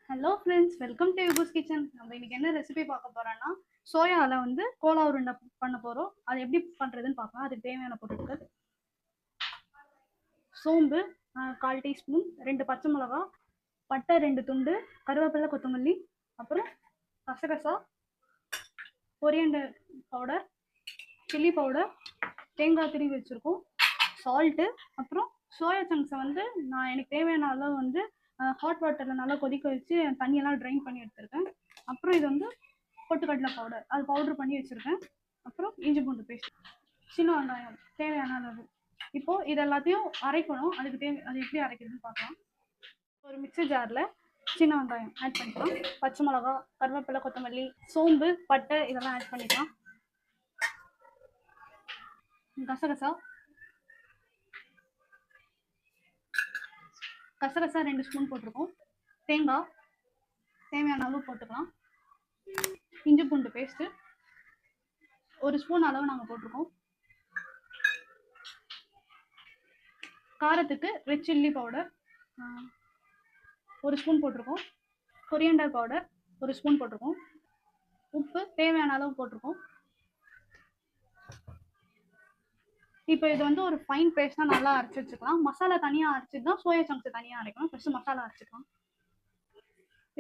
Hello friends, welcome to யுகூஸ் kitchen. நம்ம இன்னைக்கு என்ன ரெசிபி பார்க்க போறோம்னா, சோயாவில் வந்து கோலா உருண்டை பண்ண போகிறோம். அது எப்படி பண்ணுறதுன்னு பார்க்கலாம். அதுக்கு தேவையான பொருட்கள்: சோம்பு 1/4 டீஸ்பூன், 2 பச்சை மிளகா, பட்டை 2 துண்டு, கருவேப்பிலை, கொத்தமல்லி, அப்புறம் கசகசா, கொரியண்டர் பவுடர், சில்லி பவுடர், தேங்காய் திருவி வச்சுருக்கோம், சால்ட்டு, அப்புறம் சோயா சங்க்ஸை வந்து எனக்கு தேவையான அளவு வந்து ஹாட் வாட்டரில் நல்லா கொதிக்க வச்சு தண்ணியெல்லாம் ட்ரைன் பண்ணி எடுத்துருக்கேன். அப்புறம் இது வந்து பொட்டுக்கடலை பவுடர், அது பவுடர் பண்ணி வச்சுருக்கேன். அப்புறம் இஞ்சி பூண்டு பேஸ்ட், சின்ன வெங்காயம் தேவையான அளவு. இப்போது இது எல்லாத்தையும் அரைக்கணும். அது எப்படி அரைக்கிறதுன்னு பார்க்கலாம். ஒரு மிக்ஸி ஜாரில் சின்ன வெங்காயம் ஆட் பண்ணிக்கலாம், பச்சை மிளகா, கருவேப்பிலை, கொத்தமல்லி, சோம்பு, பட்டை இதெல்லாம் ஆட் பண்ணிக்கலாம். கசகசா 2 ஸ்பூன் போட்டிருக்கோம். தேங்காய் தேவையான அளவு போட்டுக்கலாம். இஞ்சி பூண்டு பேஸ்ட்டு 1 ஸ்பூன் அளவு நாங்கள் போட்டிருக்கோம். காரத்துக்கு ரெட் சில்லி பவுடர் 1 ஸ்பூன் போட்டிருக்கோம். கொரியண்டர் பவுடர் 1 ஸ்பூன் போட்டிருக்கோம். உப்பு தேவையான அளவு போட்டிருக்கோம். இப்போ இது வந்து ஒரு ஃபைன் பேஸ்ட்டாக நல்லா அரைச்சி வச்சுக்கலாம். மசாலா தனியாக அரைச்சிட்டு தான் சோயா சங்க்ஸ் தனியாக அரைக்கணும். ஃபஸ்ட்டு மசாலா அரைச்சிக்கலாம்.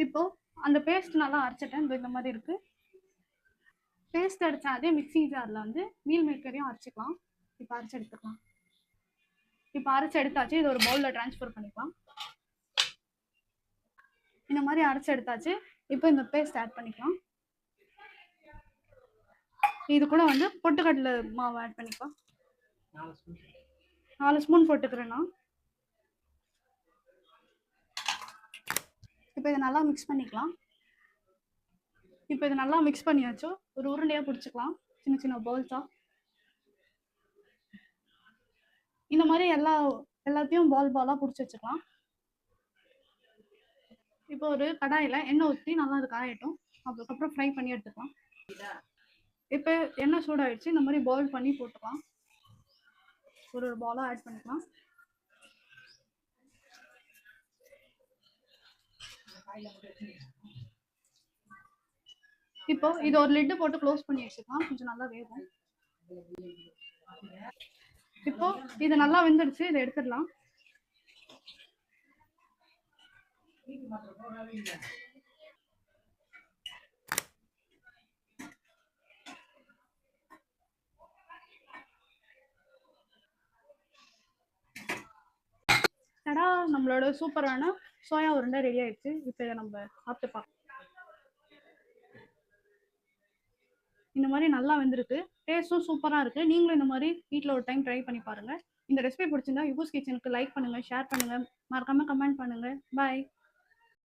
இப்போது அந்த பேஸ்ட் நல்லா அரைச்சிட்டேன். இந்த மாதிரி இருக்குது. பேஸ்ட் அரைச்சா அதே மிக்ஸி ஜாரில் வந்து மீல் மேக்கரையும் அரைச்சிக்கலாம். இப்போ அரைச்சி எடுத்துக்கலாம். இப்போ அரைச்சி எடுத்தாச்சு. இது ஒரு பவுலில் ட்ரான்ஸ்ஃபர் பண்ணிக்கலாம். இந்த மாதிரி அரைச்சி எடுத்தாச்சு. இப்போ இந்த பேஸ்ட் ஆட் பண்ணிக்கலாம். இது கூட வந்து பொட்டுக்கடலை மாவு ஆட் பண்ணிக்கலாம். 4 ஸ்பூன் போட்டுக்கிறேன்னா. இப்போ இதை நல்லா மிக்ஸ் பண்ணிக்கலாம். இப்போ இது நல்லா மிக்ஸ் பண்ணியாச்சு. ஒரு உருண்டையாக பிடிச்சிக்கலாம், சின்ன சின்ன பவுல்ஸாக. இந்த மாதிரி எல்லாத்தையும் பாலாக பிடிச்சி வச்சுக்கலாம். இப்போ ஒரு கடாயில் எண்ணெய் ஊற்றி நல்லா அது காயட்டும். அதுக்கப்புறம் ஃப்ரை பண்ணி எடுத்துக்கலாம். இப்போ எண்ணெய் சூடாகிடுச்சு. இந்த மாதிரி பாயில் பண்ணி போட்டுக்கலாம். ஒரு பாலாக ஆட் பண்ணிக்கலாம். இப்போ இது ஒரு லிட்டு போட்டு க்ளோஸ் பண்ணி வச்சுக்கலாம். கொஞ்சம் நல்லா வேகும். இப்போ இது நல்லா வெந்துடுச்சு. இதை எடுத்துடலாம். நம்மளோட சூப்பரான சோயா உருண்டை ரெடி ஆயிடுச்சு. இப்போ இதை நம்ம சாப்பிட்டு பார்க்கலாம். இந்த மாதிரி நல்லா வெந்திருக்கு. டேஸ்ட்டும் சூப்பராக இருக்குது. நீங்களும் இந்த மாதிரி வீட்டில் ஒரு டைம் ட்ரை பண்ணி பாருங்கள். இந்த ரெசிபி பிடிச்சிருந்தா யுகூஸ் கிச்சனுக்கு லைக் பண்ணுங்கள், ஷேர் பண்ணுங்கள், மறக்காமல் கமெண்ட் பண்ணுங்கள். பாய்.